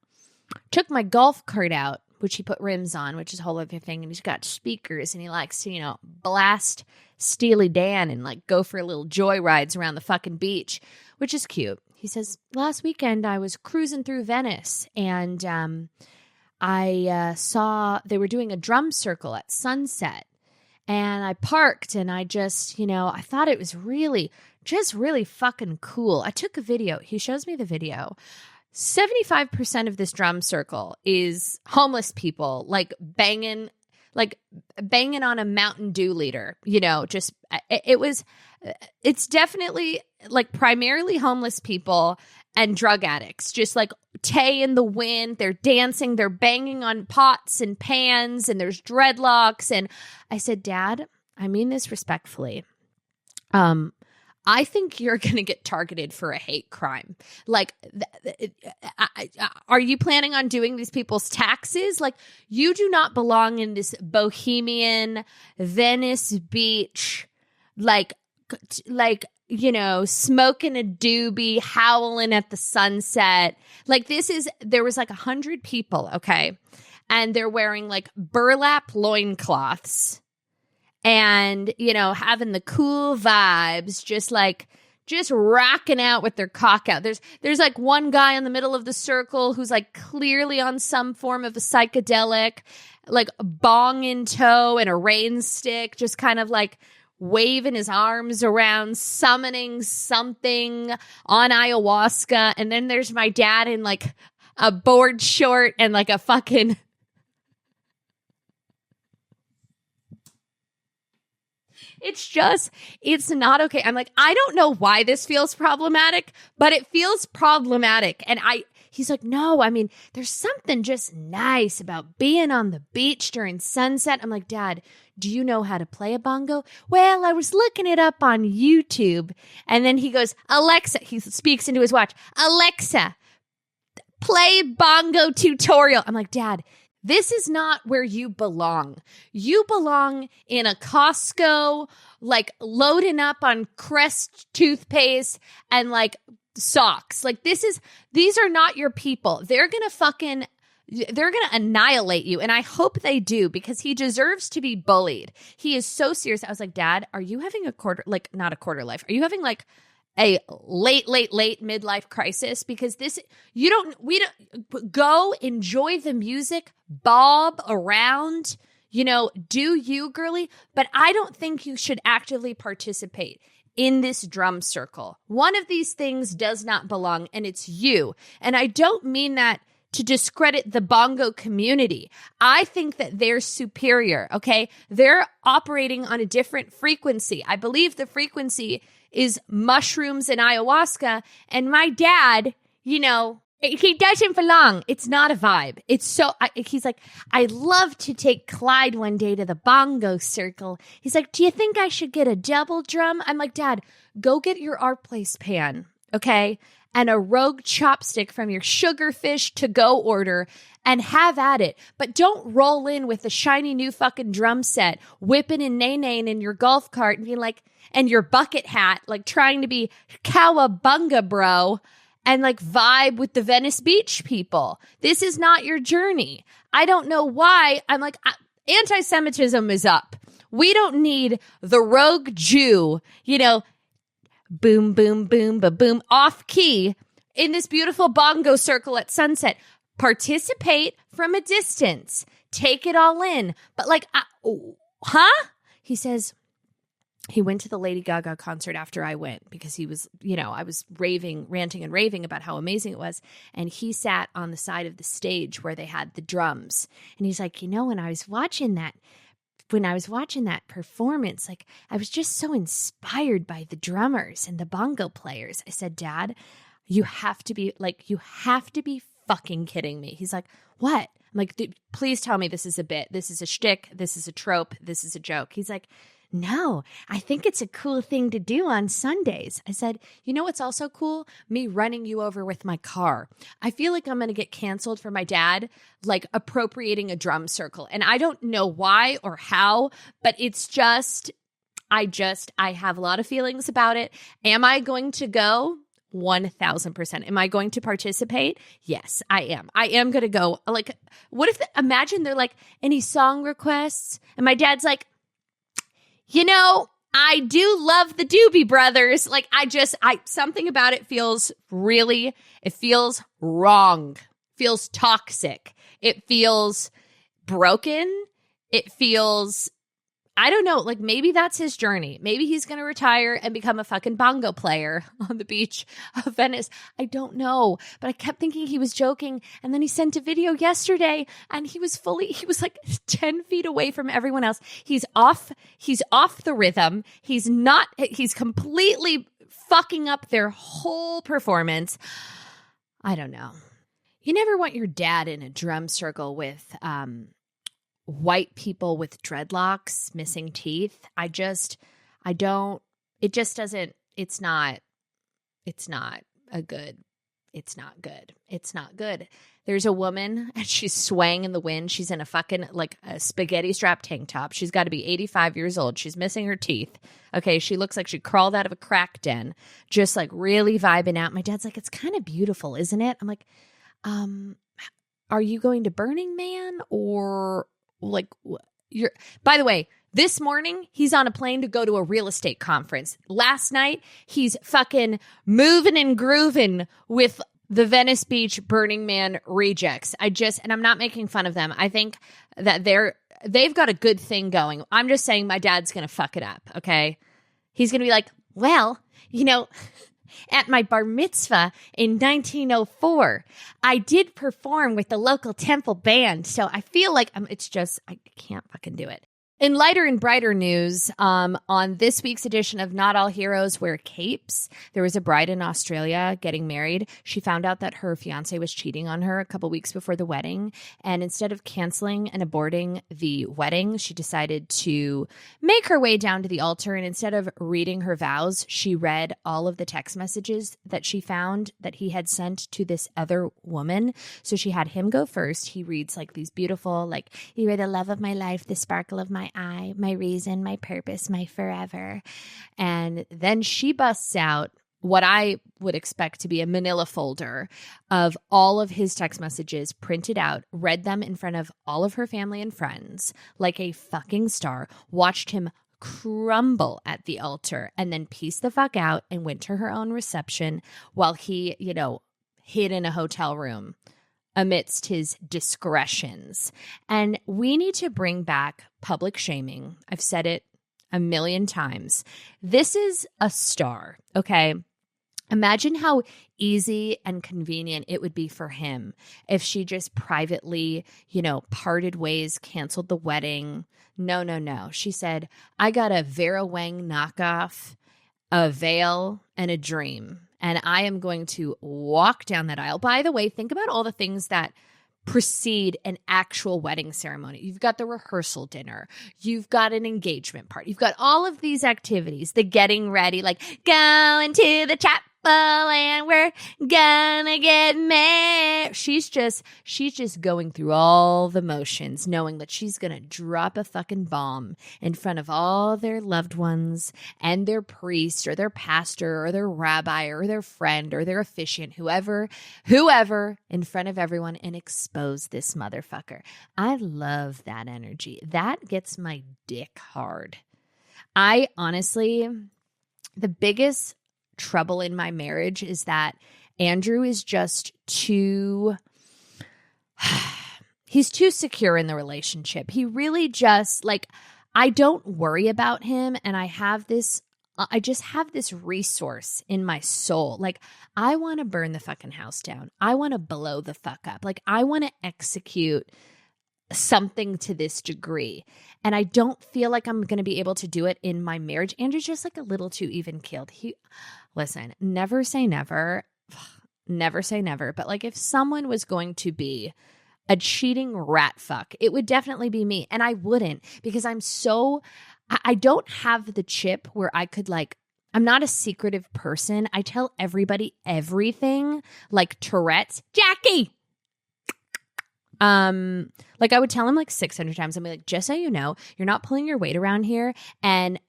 took my golf cart out," which he put rims on, which is a whole other thing. And he's got speakers and he likes to, you know, blast Steely Dan and like go for little joy rides around the fucking beach, which is cute. He says, "Last weekend I was cruising through Venice and I saw they were doing a drum circle at sunset and I parked and I just, you know, I thought it was really fucking cool. I took a video." He shows me the video. 75% of this drum circle is homeless people like banging on a Mountain Dew liter, you know, just it's definitely like primarily homeless people and drug addicts, just like tay in the wind. They're dancing, they're banging on pots and pans, and there's dreadlocks. And I said, "Dad, I mean this respectfully. I think you're going to get targeted for a hate crime. Like, are you planning on doing these people's taxes? Like, you do not belong in this bohemian Venice beach, like, you know, smoking a doobie, howling at the sunset. Like, there was like 100 people, okay? And they're wearing like burlap loincloths. And, you know, having the cool vibes, just like just rocking out with their cock out. There's like one guy in the middle of the circle who's like clearly on some form of a psychedelic, like bong in tow and a rain stick, just kind of like waving his arms around, summoning something on ayahuasca. And then there's my dad in like a board short and like a fucking... It's not okay. I'm like, I don't know why this feels problematic, but it feels problematic. And he's like, no, I mean, there's something just nice about being on the beach during sunset. I'm like, Dad, do you know how to play a bongo? Well, I was looking it up on YouTube. And then he goes, Alexa, he speaks into his watch, Alexa, play bongo tutorial. I'm like, Dad, this is not where you belong. You belong in a Costco, like loading up on Crest toothpaste and like socks. Like these are not your people. They're going to annihilate you. And I hope they do, because he deserves to be bullied. He is so serious. I was like, Dad, are you having not a quarter life? Are you having like a late midlife crisis? Because we don't go enjoy the music, bob around, do you, girly. But I don't think you should actively participate in this drum circle. One of these things does not belong, and it's you. And I don't mean that to discredit the bongo community. I think that they're superior, okay? They're operating on a different frequency. I believe the frequency is mushrooms and ayahuasca. And my dad, he doesn't belong. It's not a vibe. He's like, I'd love to take Clyde one day to the bongo circle. He's like, do you think I should get a double drum? I'm like, Dad, go get your art place pan, okay? And a rogue chopstick from your sugarfish to-go order and have at it. But don't roll in with a shiny new fucking drum set, whipping and nay-naying in your golf cart and being like, and your bucket hat, like trying to be cowabunga, bro, and like vibe with the Venice Beach people. This is not your journey. I don't know why. I'm like, anti-Semitism is up. We don't need the rogue Jew, boom, boom, boom, boom, off key in this beautiful bongo circle at sunset. Participate from a distance. Take it all in. But like, He says he went to the Lady Gaga concert after I went, because he was, I was ranting and raving about how amazing it was. And he sat on the side of the stage where they had the drums. And he's like, when I was watching that performance, like I was just so inspired by the drummers and the bongo players. I said, Dad, you have to be fucking kidding me. He's like, what? I'm like, please tell me this is a bit. This is a shtick. This is a trope. This is a joke. He's like, no, I think it's a cool thing to do on Sundays. I said, what's also cool? Me running you over with my car. I feel like I'm going to get canceled for my dad, like appropriating a drum circle. And I don't know why or how, but it's just, I have a lot of feelings about it. Am I going to go? 1,000%. Am I going to participate? Yes, I am. I am going to go. Like, what if, imagine they're like, any song requests? And my dad's like, I do love the Doobie Brothers. Like, something about it feels wrong. Feels toxic. It feels broken. It feels, I don't know, like maybe that's his journey. Maybe he's going to retire and become a fucking bongo player on the beach of Venice. I don't know. But I kept thinking he was joking. And then he sent a video yesterday and he was like 10 feet away from everyone else. He's off the rhythm. He's completely fucking up their whole performance. I don't know. You never want your dad in a drum circle with, white people with dreadlocks, missing teeth. It's not good. There's a woman and she's swaying in the wind. She's in a fucking like a spaghetti strap tank top. She's got to be 85 years old. She's missing her teeth. Okay. She looks like she crawled out of a crack den, just like really vibing out. My dad's like, it's kind of beautiful, isn't it? I'm like, are you going to Burning Man or like, By the way, this morning, he's on a plane to go to a real estate conference. Last night, he's fucking moving and grooving with the Venice Beach Burning Man rejects. And I'm not making fun of them. I think that they've got a good thing going. I'm just saying my dad's going to fuck it up, okay? He's going to be like, well, at my bar mitzvah in 1904, I did perform with the local temple band. So I feel like I can't fucking do it. In lighter and brighter news, on this week's edition of Not All Heroes Wear Capes, there was a bride in Australia getting married. She found out that her fiance was cheating on her a couple weeks before the wedding. And instead of canceling and aborting the wedding, she decided to make her way down to the altar. And instead of reading her vows, she read all of the text messages that she found that he had sent to this other woman. So she had him go first. He reads like these beautiful, like, you are the love of my life, the sparkle of my eye, my reason, my purpose, my forever. And then she busts out what I would expect to be a manila folder of all of his text messages printed out, read them in front of all of her family and friends like a fucking star, watched him crumble at the altar, and then pieced the fuck out and went to her own reception while he, hid in a hotel room amidst his discretions. And we need to bring back public shaming. I've said it a million times. This is a star, okay? Imagine how easy and convenient it would be for him if she just privately, parted ways, canceled the wedding. No. She said, I got a Vera Wang knockoff, a veil, and a dream. And I am going to walk down that aisle. By the way, think about all the things that precede an actual wedding ceremony. You've got the rehearsal dinner. You've got an engagement party. You've got all of these activities, the getting ready, like going to the chapel and we're gonna get married. She's just going through all the motions, knowing that she's gonna drop a fucking bomb in front of all their loved ones and their priest or their pastor or their rabbi or their friend or their officiant, whoever in front of everyone, and expose this motherfucker. I love that energy. That gets my dick hard. I honestly, the biggest trouble in my marriage is that Andrew is just he's too secure in the relationship. He really just, I don't worry about him, and I just have this resource in my soul. I want to burn the fucking house down. I want to blow the fuck up. I want to execute something to this degree. And I don't feel like I'm going to be able to do it in my marriage. Andrew's just a little too even keeled. Listen, never say never. Never say never. But if someone was going to be a cheating rat fuck, it would definitely be me. And I wouldn't, because I don't have the chip where I could I'm not a secretive person. I tell everybody everything, like Tourette's. Jackie! I would tell him 600 times. I'd be like, just so you know, you're not pulling your weight around here. And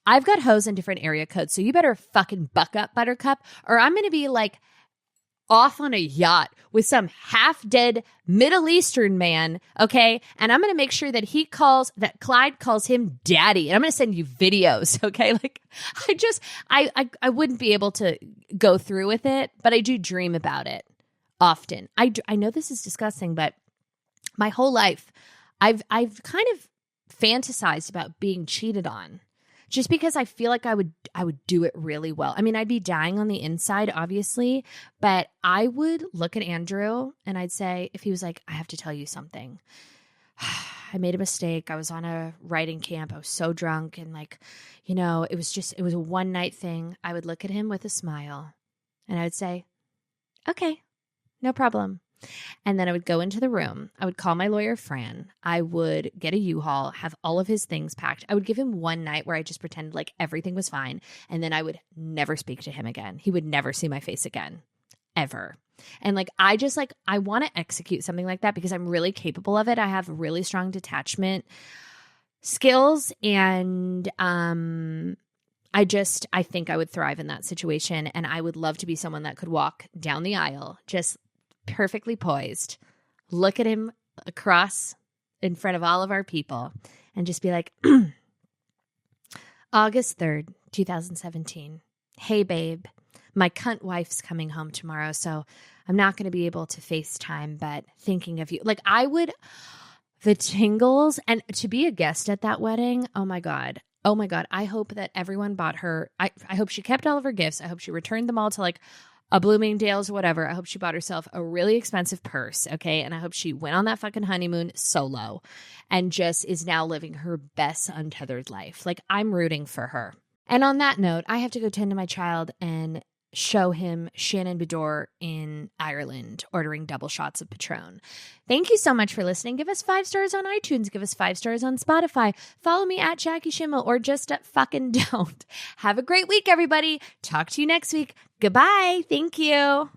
I've got hoes in different area codes. So you better fucking buck up, Buttercup, or I'm going to be off on a yacht with some half-dead Middle Eastern man, okay? And I'm going to make sure that Clyde calls him daddy. And I'm going to send you videos, okay? I wouldn't be able to go through with it, but I do dream about it often. I know this is disgusting, but my whole life, I've kind of fantasized about being cheated on, just because I feel like I would do it really well. I mean, I'd be dying on the inside, obviously, but I would look at Andrew and I'd say, if he was like, I have to tell you something. I made a mistake. I was on a writing camp. I was so drunk and it was a one night thing. I would look at him with a smile and I would say, okay, no problem. And then I would go into the room. I would call my lawyer, Fran. I would get a U-Haul, have all of his things packed. I would give him one night where I just pretended like everything was fine. And then I would never speak to him again. He would never see my face again, ever. And I want to execute something like that because I'm really capable of it. I have really strong detachment skills. And I think I would thrive in that situation. And I would love to be someone that could walk down the aisle, just perfectly poised, look at him across in front of all of our people and just be like, August 3rd, 2017. Hey, babe, my cunt wife's coming home tomorrow, so I'm not going to be able to FaceTime, but thinking of you. Like, I would, the tingles, and to be a guest at that wedding, oh my God. Oh my God. I hope that everyone bought her. I hope she kept all of her gifts. I hope she returned them all to like a Bloomingdale's or whatever. I hope she bought herself a really expensive purse. Okay. And I hope she went on that fucking honeymoon solo and just is now living her best untethered life. Like, I'm rooting for her. And on that note, I have to go tend to my child and show him Shannon Beador in Ireland ordering double shots of Patron. Thank you so much for listening. Give us 5 stars on iTunes. Give us 5 stars on Spotify. Follow me at Jackie Schimmel or just fucking don't. Have a great week, everybody. Talk to you next week. Goodbye. Thank you.